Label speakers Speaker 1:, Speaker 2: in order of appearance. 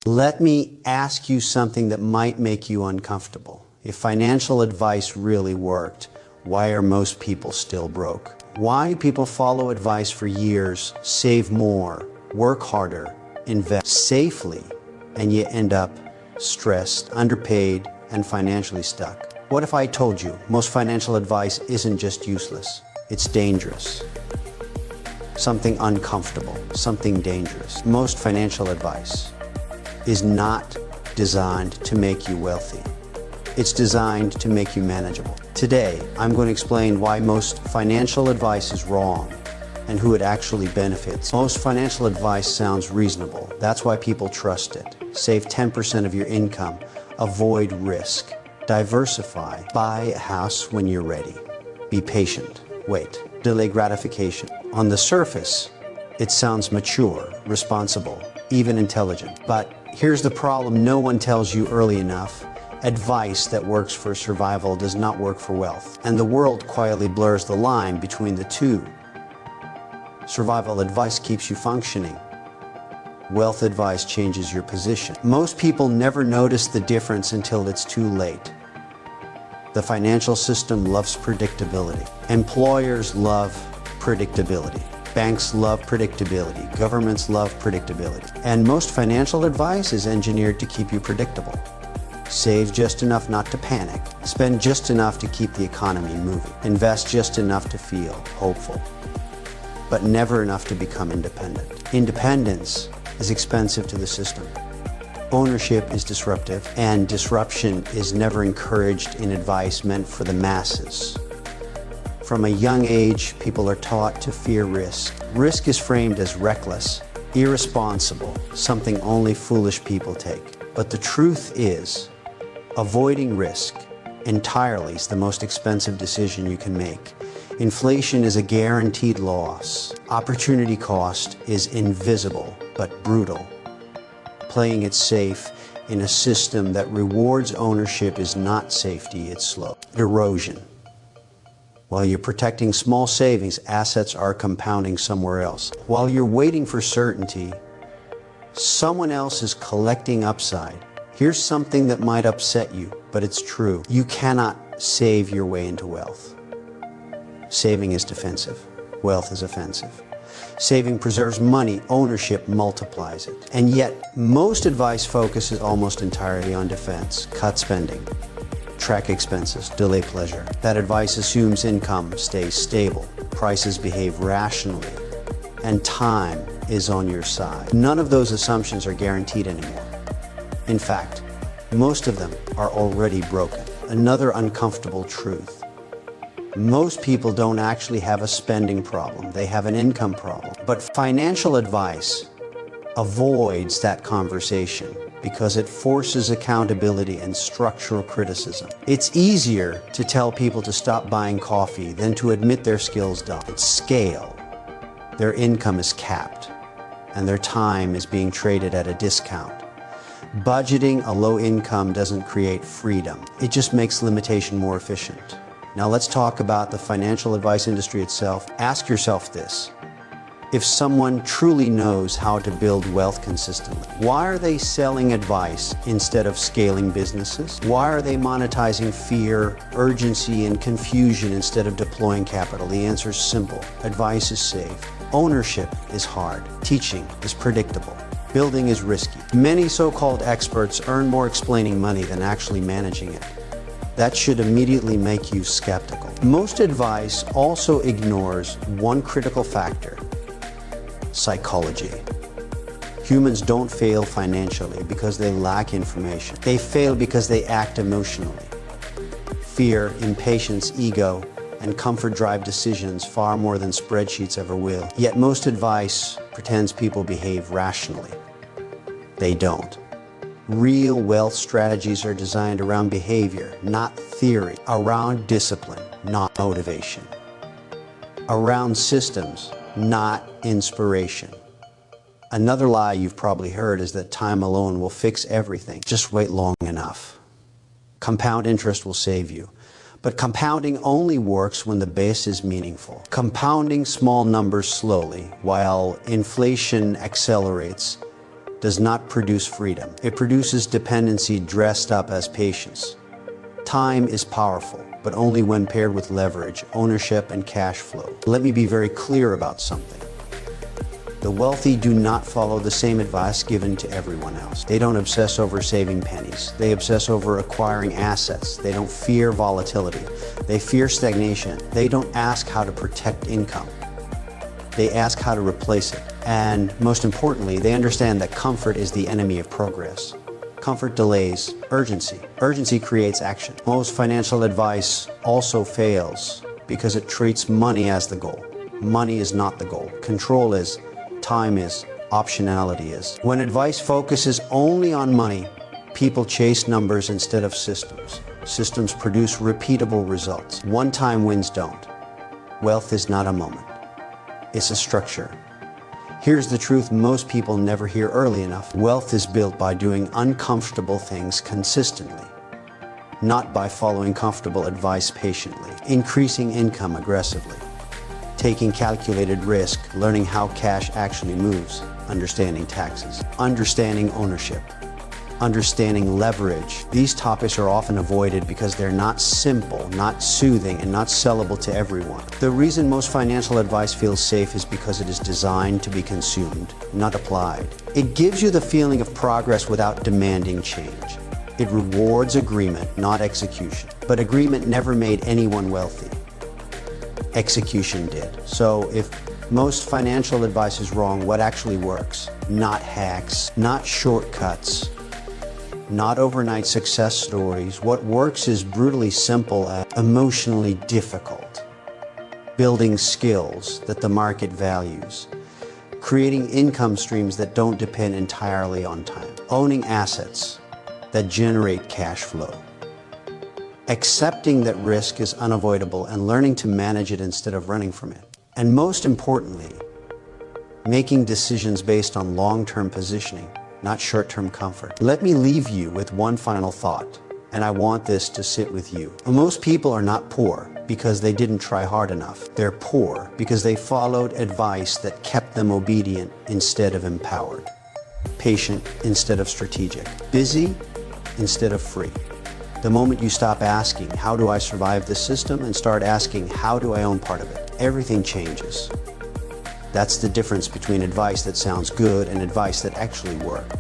Speaker 1: Let me ask you something that might make you uncomfortable. If financial advice really worked, why are most people still broke? Why do people follow advice for years, save more, work harder, invest safely, and you end up stressed, underpaid, and financially stuck? What if I told you most financial advice isn't just useless, it's dangerous? Something uncomfortable, something dangerous. Most financial advice is not designed to make you wealthy. It's designed to make you manageable. Today, I'm going to explain why most financial advice is wrong and who it actually benefits. Most financial advice sounds reasonable. That's why people trust it. Save 10% of your income. Avoid risk. Diversify. Buy a house when you're ready. Be patient. Wait. Delay gratification. On the surface, it sounds mature, responsible, even intelligent. But here's the problem no one tells you early enough. Advice that works for survival does not work for wealth. And the world quietly blurs the line between the two. Survival advice keeps you functioning. Wealth advice changes your position. Most people never notice the difference until it's too late. The financial system loves predictability. Employers love predictability. Banks love predictability. Governments love predictability. And most financial advice is engineered to keep you predictable. Save just enough not to panic. Spend just enough to keep the economy moving. Invest just enough to feel hopeful, but never enough to become independent. Independence is expensive to the system. Ownership is disruptive, and disruption is never encouraged in advice meant for the masses. From a young age, people are taught to fear risk. Risk is framed as reckless, irresponsible, something only foolish people take. But the truth is, avoiding risk entirely is the most expensive decision you can make. Inflation is a guaranteed loss. Opportunity cost is invisible but brutal. Playing it safe in a system that rewards ownership is not safety, it's slow erosion. While you're protecting small savings, assets are compounding somewhere else. While you're waiting for certainty, someone else is collecting upside. Here's something that might upset you, but it's true. You cannot save your way into wealth. Saving is defensive. Wealth is offensive. Saving preserves money. Ownership multiplies it. And yet, most advice focuses almost entirely on defense. Cut spending. Track expenses. Delay pleasure. That advice assumes income stays stable. Prices behave rationally. And time is on your side. None of those assumptions are guaranteed anymore. In fact, most of them are already broken. Another uncomfortable truth. Most people don't actually have a spending problem. They have an income problem. But financial advice avoids that conversation because it forces accountability and structural criticism. It's easier to tell people to stop buying coffee than to admit their skills don't scale. Their income is capped, and their time is being traded at a discount. Budgeting a low income doesn't create freedom. It just makes limitation more efficient. Now let's talk about the financial advice industry itself. Ask yourself this. If someone truly knows how to build wealth consistently, why are they selling advice instead of scaling businesses? Why are they monetizing fear, urgency, and confusion instead of deploying capital? The answer is simple. Advice is safe. Ownership is hard. Teaching is predictable. Building is risky. Many so-called experts earn more explaining money than actually managing it. That should immediately make you skeptical. Most advice also ignores one critical factor: psychology. Humans don't fail financially because they lack information. They fail because they act emotionally. Fear, impatience, ego, and comfort drive decisions far more than spreadsheets ever will. Yet most advice pretends people behave rationally. They don't. Real wealth strategies are designed around behavior, not theory, around discipline, not motivation, around systems, not inspiration. Another lie you've probably heard is that time alone will fix everything. Just wait long enough. Compound interest will save you. But compounding only works when the base is meaningful. Compounding small numbers slowly while inflation accelerates does not produce freedom. It produces dependency dressed up as patience. Time is powerful, but only when paired with leverage, ownership, and cash flow. Let me be very clear about something. The wealthy do not follow the same advice given to everyone else. They don't obsess over saving pennies. They obsess over acquiring assets. They don't fear volatility. They fear stagnation. They don't ask how to protect income. They ask how to replace it. And most importantly, they understand that comfort is the enemy of progress. Comfort delays urgency. Urgency creates action. Most financial advice also fails because it treats money as the goal. Money is not the goal. Control is. Time is, optionality is. When advice focuses only on money, people chase numbers instead of systems. Systems produce repeatable results. One-time wins don't. Wealth is not a moment. It's a structure. Here's the truth most people never hear early enough. Wealth is built by doing uncomfortable things consistently, not by following comfortable advice patiently. Increasing income aggressively. Taking calculated risk, learning how cash actually moves, understanding taxes, understanding ownership, understanding leverage. These topics are often avoided because they're not simple, not soothing, and not sellable to everyone. The reason most financial advice feels safe is because it is designed to be consumed, not applied. It gives you the feeling of progress without demanding change. It rewards agreement, not execution. But agreement never made anyone wealthy. Execution did. So if most financial advice is wrong, what actually works? Not hacks, not shortcuts, not overnight success stories. What works is brutally simple and emotionally difficult. Building skills that the market values. Creating income streams that don't depend entirely on time. Owning assets that generate cash flow. Accepting that risk is unavoidable and learning to manage it instead of running from it. And most importantly, making decisions based on long-term positioning, not short-term comfort. Let me leave you with one final thought, and I want this to sit with you. Most people are not poor because they didn't try hard enough. They're poor because they followed advice that kept them obedient instead of empowered, patient instead of strategic, busy instead of free. The moment you stop asking, how do I survive this system, and start asking, how do I own part of it, everything changes. That's the difference between advice that sounds good and advice that actually works.